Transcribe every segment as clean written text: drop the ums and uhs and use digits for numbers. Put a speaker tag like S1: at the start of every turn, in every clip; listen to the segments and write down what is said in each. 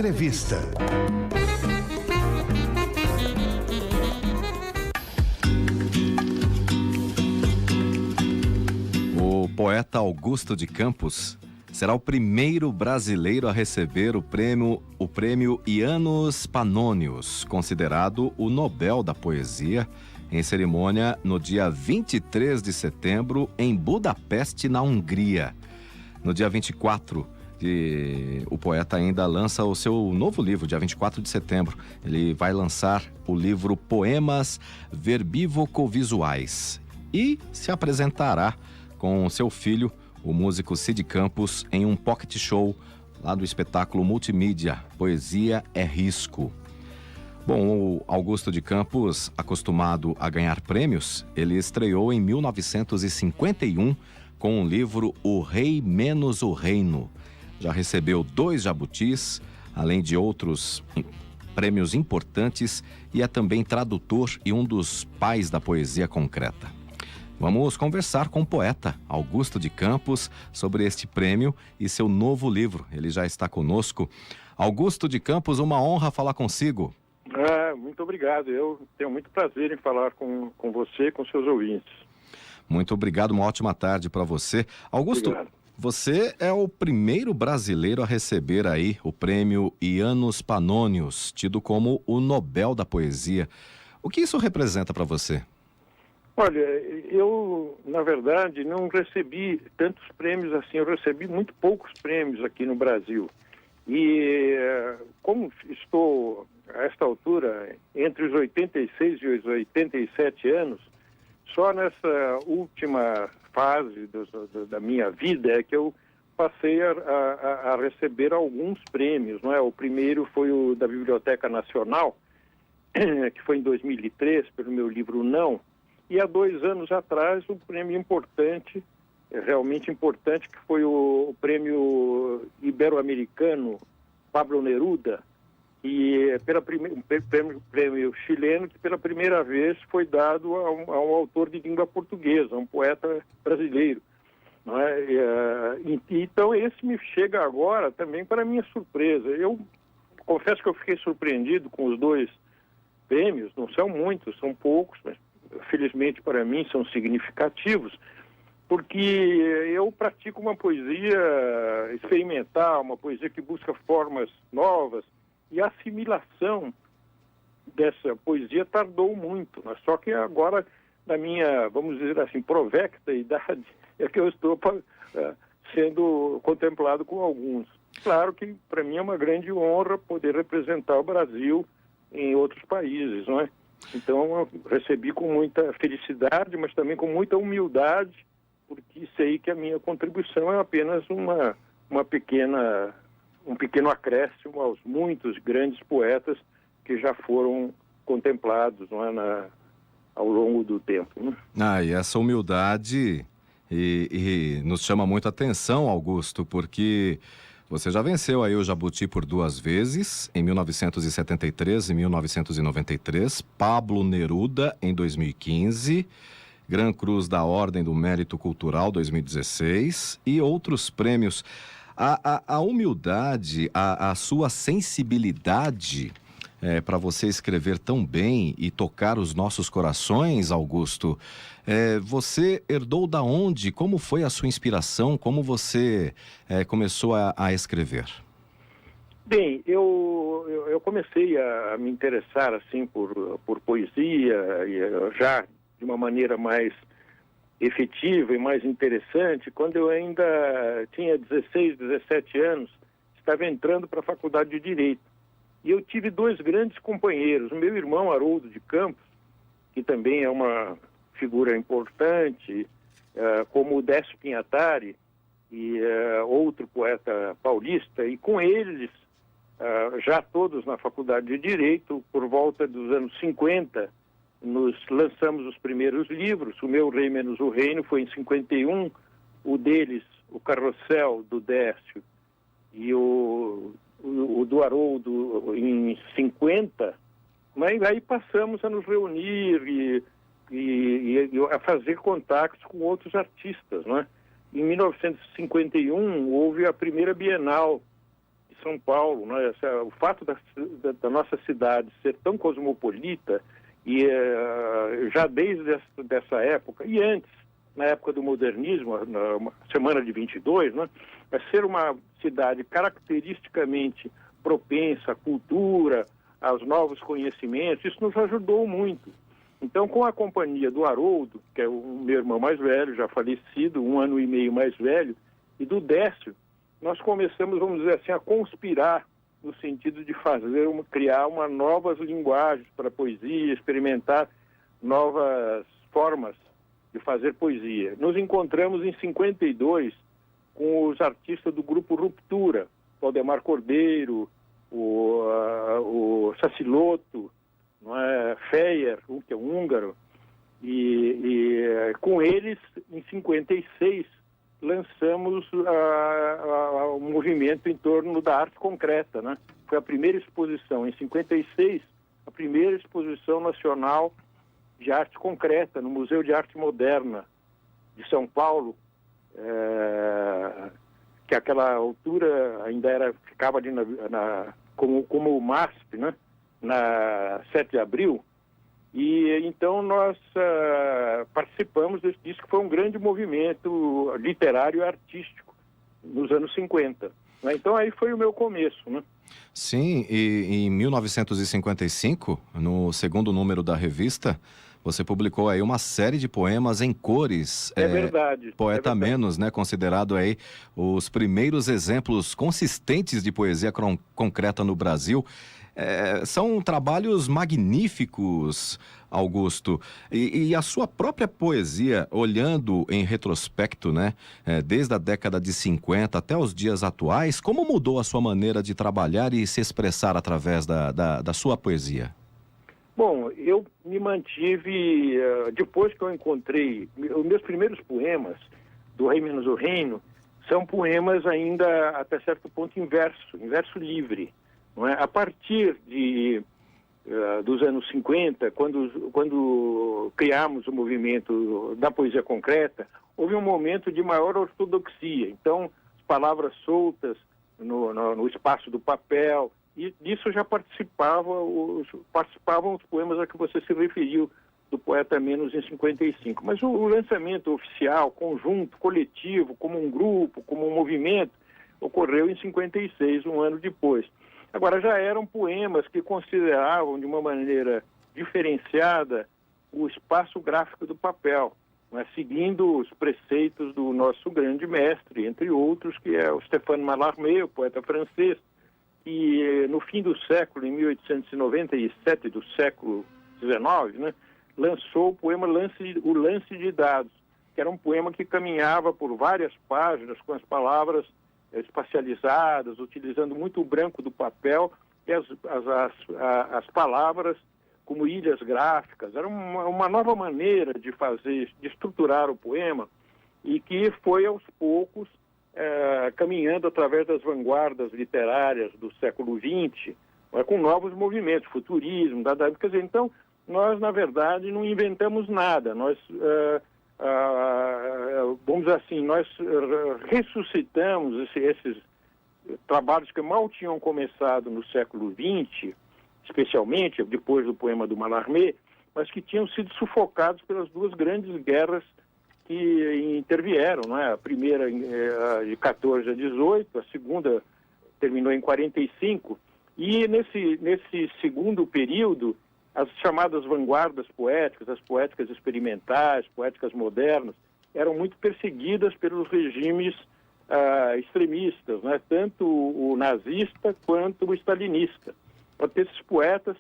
S1: Entrevista.
S2: O poeta Augusto de Campos será o primeiro brasileiro a receber o prêmio Janus Pannonius, considerado o Nobel da Poesia, em cerimônia no dia 23 de setembro em Budapeste, na Hungria. No dia 24, o poeta ainda lança o seu novo livro, dia 24 de setembro. Ele vai lançar o livro Poemas Verbívoco-Visuais e se apresentará com seu filho, o músico Cid Campos, em um pocket show lá do espetáculo multimídia Poesia é Risco. Bom, o Augusto de Campos, acostumado a ganhar prêmios, ele estreou em 1951 com o livro O Rei Menos o Reino. Já recebeu 2 jabutis, além de outros prêmios importantes, e é também tradutor e um dos pais da poesia concreta. Vamos conversar com o poeta Augusto de Campos sobre este prêmio e seu novo livro. Ele já está conosco. Augusto de Campos, uma honra falar consigo.
S3: Muito obrigado. Eu tenho muito prazer em falar com você e com seus ouvintes.
S2: Muito obrigado, uma ótima tarde para você. Augusto, obrigado. Você é o primeiro brasileiro a receber aí o prêmio Janus Pannonius, tido como o Nobel da Poesia. O que isso representa para você?
S3: Olha, eu, na verdade, não recebi tantos prêmios assim. Eu recebi muito poucos prêmios aqui no Brasil. E como estou, a esta altura, entre os 86 e os 87 anos, só nessa última fase da minha vida é que eu passei a receber alguns prêmios, não é? O primeiro foi o da Biblioteca Nacional, que foi em 2003, pelo meu livro Não. E há 2 anos atrás, um prêmio importante, realmente importante, que foi o prêmio ibero-americano Pablo Neruda, e prêmio chileno, que pela primeira vez foi dado a um autor de língua portuguesa, um poeta brasileiro. Não é? Então esse me chega agora também para minha surpresa. Eu confesso que eu fiquei surpreendido com os 2 prêmios, não são muitos, são poucos, mas felizmente para mim são significativos, porque eu pratico uma poesia experimental, uma poesia que busca formas novas, e a assimilação dessa poesia tardou muito, mas só que agora, na minha, vamos dizer assim, provecta idade, é que eu estou sendo contemplado com alguns. Claro que para mim é uma grande honra poder representar o Brasil em outros países, não é? Então eu recebi com muita felicidade, mas também com muita humildade, porque sei que a minha contribuição é apenas um pequeno acréscimo aos muitos grandes poetas que já foram contemplados, não é, ao longo do tempo. Né?
S2: E essa humildade e nos chama muito a atenção, Augusto, porque você já venceu aí o Jabuti por 2 vezes, em 1973 e 1993, Pablo Neruda em 2015, Gran Cruz da Ordem do Mérito Cultural 2016 e outros prêmios. A humildade, a sua sensibilidade para você escrever tão bem e tocar os nossos corações, Augusto, você herdou da onde? Como foi a sua inspiração? Como você começou a escrever?
S3: Bem, eu comecei a me interessar assim por poesia, e já de uma maneira mais efetiva e mais interessante, quando eu ainda tinha 16, 17 anos, estava entrando para a faculdade de Direito. E eu tive 2 grandes companheiros, o meu irmão Haroldo de Campos, que também é uma figura importante, como o Décio Pinhatari, e outro poeta paulista, e com eles, já todos na faculdade de Direito, por volta dos anos 50, nos lançamos os primeiros livros. O meu Rei Menos o Reino foi em 51, o deles, o Carrossel, do Décio, e o do Haroldo em 50, mas aí passamos a nos reunir e a fazer contatos com outros artistas, não é? Em 1951 houve a primeira Bienal de de São Paulo, né? O fato da nossa cidade ser tão cosmopolita, e já desde dessa época, e antes, na época do modernismo, na Semana de 22, né? É ser uma cidade caracteristicamente propensa à cultura, aos novos conhecimentos, isso nos ajudou muito. Então, com a companhia do Haroldo, que é o meu irmão mais velho, já falecido, 1 ano e meio mais velho, e do Décio, nós começamos, vamos dizer assim, a conspirar no sentido de criar novas linguagens para a poesia, experimentar novas formas de fazer poesia. Nos encontramos em 52 com os artistas do grupo Ruptura, Valdemar Cordeiro, o Saciloto, não é? Feyer, que é um húngaro, e com eles, em 56, lançamos o movimento em torno da arte concreta, né? Foi a primeira exposição, em 56, a primeira exposição nacional de arte concreta no Museu de Arte Moderna de São Paulo, que àquela altura ainda ficava ali como o MASP, né? Na 7 de abril, e então nós participamos disso, que foi um grande movimento literário e artístico nos anos 50. Né? Então aí foi o meu começo, né?
S2: Sim, e em 1955, no segundo número da revista, você publicou aí uma série de poemas em cores.
S3: É verdade.
S2: Poeta
S3: é verdade.
S2: Menos, né? Considerado aí os primeiros exemplos consistentes de poesia concreta no Brasil. São trabalhos magníficos, Augusto. E a sua própria poesia, olhando em retrospecto, né? Desde a década de 50 até os dias atuais, como mudou a sua maneira de trabalhar e se expressar através da sua poesia?
S3: Bom, eu me mantive, depois que eu encontrei, os meus primeiros poemas, Do Rei Menos o Reino, são poemas ainda, até certo ponto, em verso livre. Não é? A partir dos anos 50, quando criamos o movimento da poesia concreta, houve um momento de maior ortodoxia. Então, as palavras soltas no espaço do papel, e disso já participavam os poemas a que você se referiu, do Poeta Menos em 55. Mas o lançamento oficial, conjunto, coletivo, como um grupo, como um movimento, ocorreu em 56, um ano depois. Agora, já eram poemas que consideravam de uma maneira diferenciada o espaço gráfico do papel, né, seguindo os preceitos do nosso grande mestre, entre outros, que é o Stéphane Mallarmé, o poeta francês, que no fim do século, em 1897 do século XIX, né, lançou o poema O Lance de Dados, que era um poema que caminhava por várias páginas com as palavras espacializadas, utilizando muito o branco do papel e as palavras como ilhas gráficas. Era uma nova maneira de estruturar o poema, e que foi aos poucos caminhando através das vanguardas literárias do século XX, com novos movimentos, futurismo, quer dizer, então nós, na verdade, não inventamos nada, nós vamos dizer assim, nós ressuscitamos esses trabalhos que mal tinham começado no século XX, especialmente depois do poema do Mallarmé, mas que tinham sido sufocados pelas duas grandes guerras que intervieram, não é? A primeira de 14 a 18, a segunda terminou em 45, e nesse segundo período, as chamadas vanguardas poéticas, as poéticas experimentais, poéticas modernas, eram muito perseguidas pelos regimes extremistas, né? Tanto o nazista quanto o stalinista. Esses poetas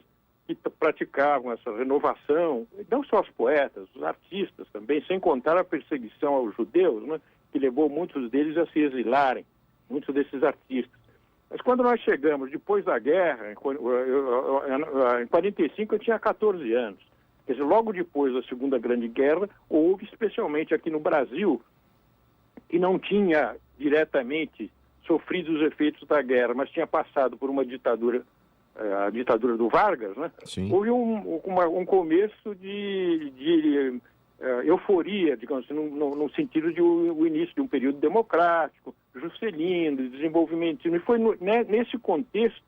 S3: que praticavam essa renovação, não só os poetas, os artistas também, sem contar a perseguição aos judeus, né? Que levou muitos deles a se exilarem, muitos desses artistas. Mas quando nós chegamos, depois da guerra, em 45 eu tinha 14 anos. Quer dizer, logo depois da Segunda Grande Guerra, houve, especialmente aqui no Brasil, que não tinha diretamente sofrido os efeitos da guerra, mas tinha passado por uma ditadura, a ditadura do Vargas, né?
S2: Sim.
S3: Houve um começo de euforia, digamos assim, no sentido de o início de um período democrático, Juscelino, de desenvolvimentismo. E foi nesse contexto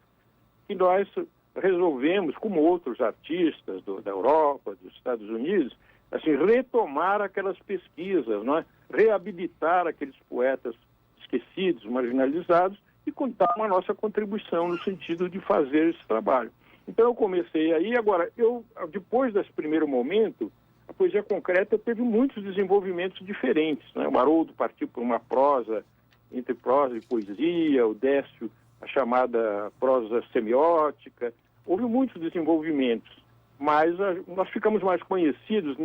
S3: que nós resolvemos, como outros artistas da Europa, dos Estados Unidos, assim, retomar aquelas pesquisas, não é? Reabilitar aqueles poetas esquecidos, marginalizados, e contar uma nossa contribuição no sentido de fazer esse trabalho. Então eu comecei aí. Agora, depois desse primeiro momento, a poesia concreta teve muitos desenvolvimentos diferentes, né? O Haroldo partiu por uma prosa, entre prosa e poesia, o Décio, a chamada prosa semiótica. Houve muitos desenvolvimentos, mas nós ficamos mais conhecidos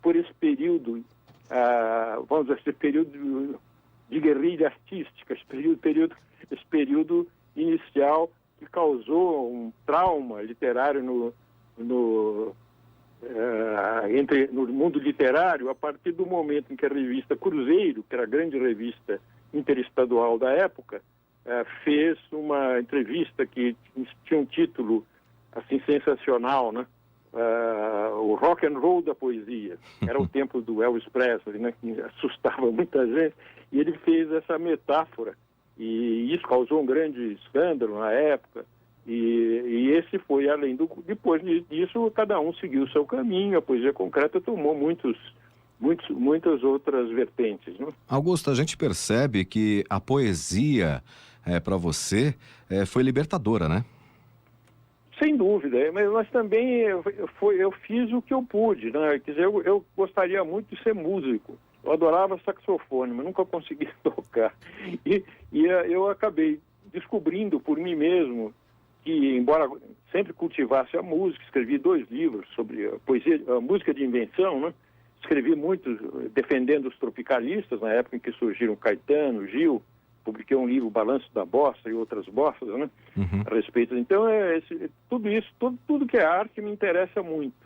S3: por esse período, vamos dizer, esse período de guerrilha artística, esse período inicial que causou um trauma literário no mundo literário, a partir do momento em que a revista Cruzeiro, que era a grande revista interestadual da época, fez uma entrevista que tinha um título assim sensacional, né? O rock and roll da poesia. Era o tempo do Elvis Presley, né? Que assustava muita gente, e ele fez essa metáfora, e isso causou um grande escândalo na época, e esse foi além do... Depois disso, cada um seguiu o seu caminho, a poesia concreta tomou muitas outras vertentes, né?
S2: Augusto, a gente percebe que a poesia, para você, foi libertadora, né?
S3: Sem dúvida, mas também eu fiz o que eu pude, né? Quer dizer, eu gostaria muito de ser músico. Eu adorava saxofone, mas nunca consegui tocar. E eu acabei descobrindo por mim mesmo que, embora sempre cultivasse a música, escrevi 2 livros sobre a poesia, a música de invenção, né? Escrevi muito defendendo os tropicalistas, na época em que surgiram Caetano, Gil. Publiquei um livro, Balanço da Bossa e outras bossas, né? A respeito. Então, tudo isso, tudo que é arte me interessa muito.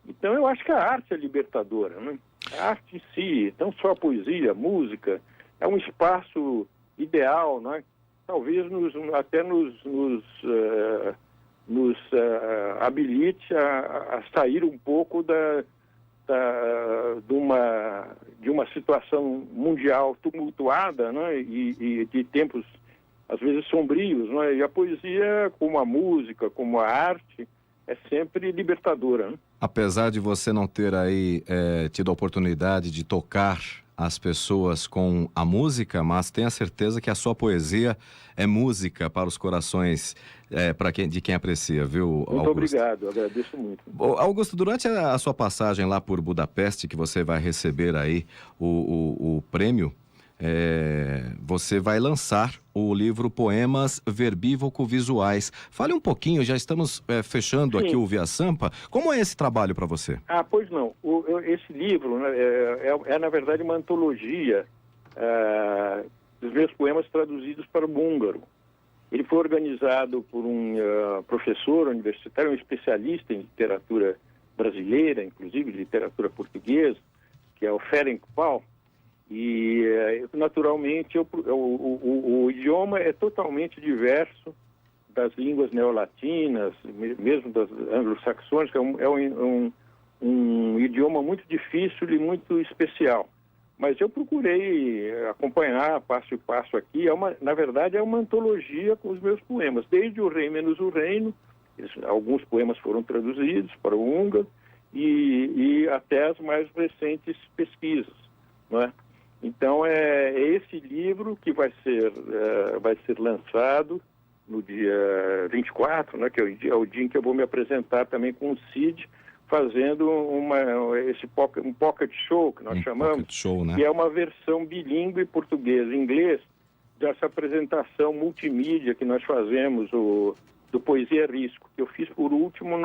S3: Então, eu acho que a arte é libertadora, né? A arte em si, não só a poesia, a música, é um espaço ideal, né? Talvez até nos habilite a sair um pouco de uma situação mundial tumultuada, né? E de tempos, às vezes, sombrios, né? E a poesia, como a música, como a arte, é sempre libertadora, né?
S2: Apesar de você não ter aí tido a oportunidade de tocar as pessoas com a música, mas tenha certeza que a sua poesia é música para os corações de quem aprecia, viu, Augusto?
S3: Muito obrigado, agradeço muito.
S2: Augusto, durante a sua passagem lá por Budapeste, que você vai receber aí o prêmio, você vai lançar o livro Poemas Verbívoco-Visuais. Fale um pouquinho, já estamos fechando
S3: Sim.
S2: aqui o Via Sampa. Como é esse trabalho para você?
S3: Pois não. Esse livro, né, na verdade, uma antologia dos meus poemas traduzidos para o húngaro. Ele foi organizado por um professor universitário, um especialista em literatura brasileira, inclusive literatura portuguesa, que é o Ferenc Pál. E, naturalmente, o idioma é totalmente diverso das línguas neolatinas, mesmo das anglo-saxônicas. É um idioma muito difícil e muito especial. Mas eu procurei acompanhar passo a passo aqui. Na verdade, é uma antologia com os meus poemas. Desde O Rei Menos o Reino, alguns poemas foram traduzidos para o húngaro, e até as mais recentes pesquisas, não é? Então, é esse livro que vai ser lançado no dia 24, né, que é o dia em que eu vou me apresentar também com o Cid, fazendo um pocket show, que nós chamamos,
S2: pocket show, né?
S3: Que é uma versão bilíngue português e inglês dessa apresentação multimídia que nós fazemos, do Poesia Risco, que eu fiz por último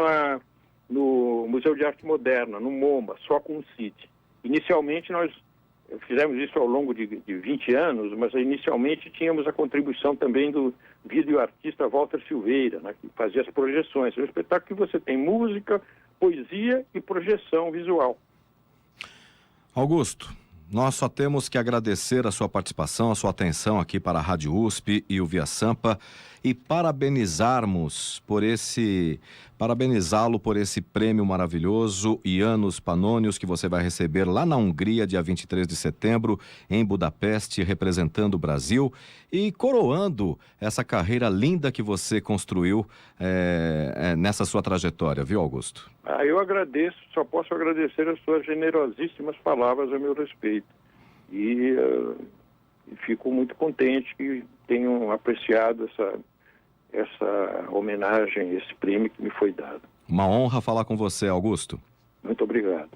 S3: no Museu de Arte Moderna, no MoMA, só com o Cid. Inicialmente nós fizemos isso ao longo de 20 anos, mas inicialmente tínhamos a contribuição também do videoartista Walter Silveira, né, que fazia as projeções. É um espetáculo que você tem música, poesia e projeção visual.
S2: Augusto, nós só temos que agradecer a sua participação, a sua atenção aqui para a Rádio USP e o Via Sampa e parabenizá-lo por esse prêmio maravilhoso, János Pannonius, que você vai receber lá na Hungria, dia 23 de setembro, em Budapeste, representando o Brasil e coroando essa carreira linda que você construiu nessa sua trajetória, viu, Augusto?
S3: Eu agradeço, só posso agradecer as suas generosíssimas palavras a meu respeito. E fico muito contente que tenham apreciado essa homenagem, esse prêmio que me foi dado.
S2: Uma honra falar com você, Augusto.
S3: Muito obrigado.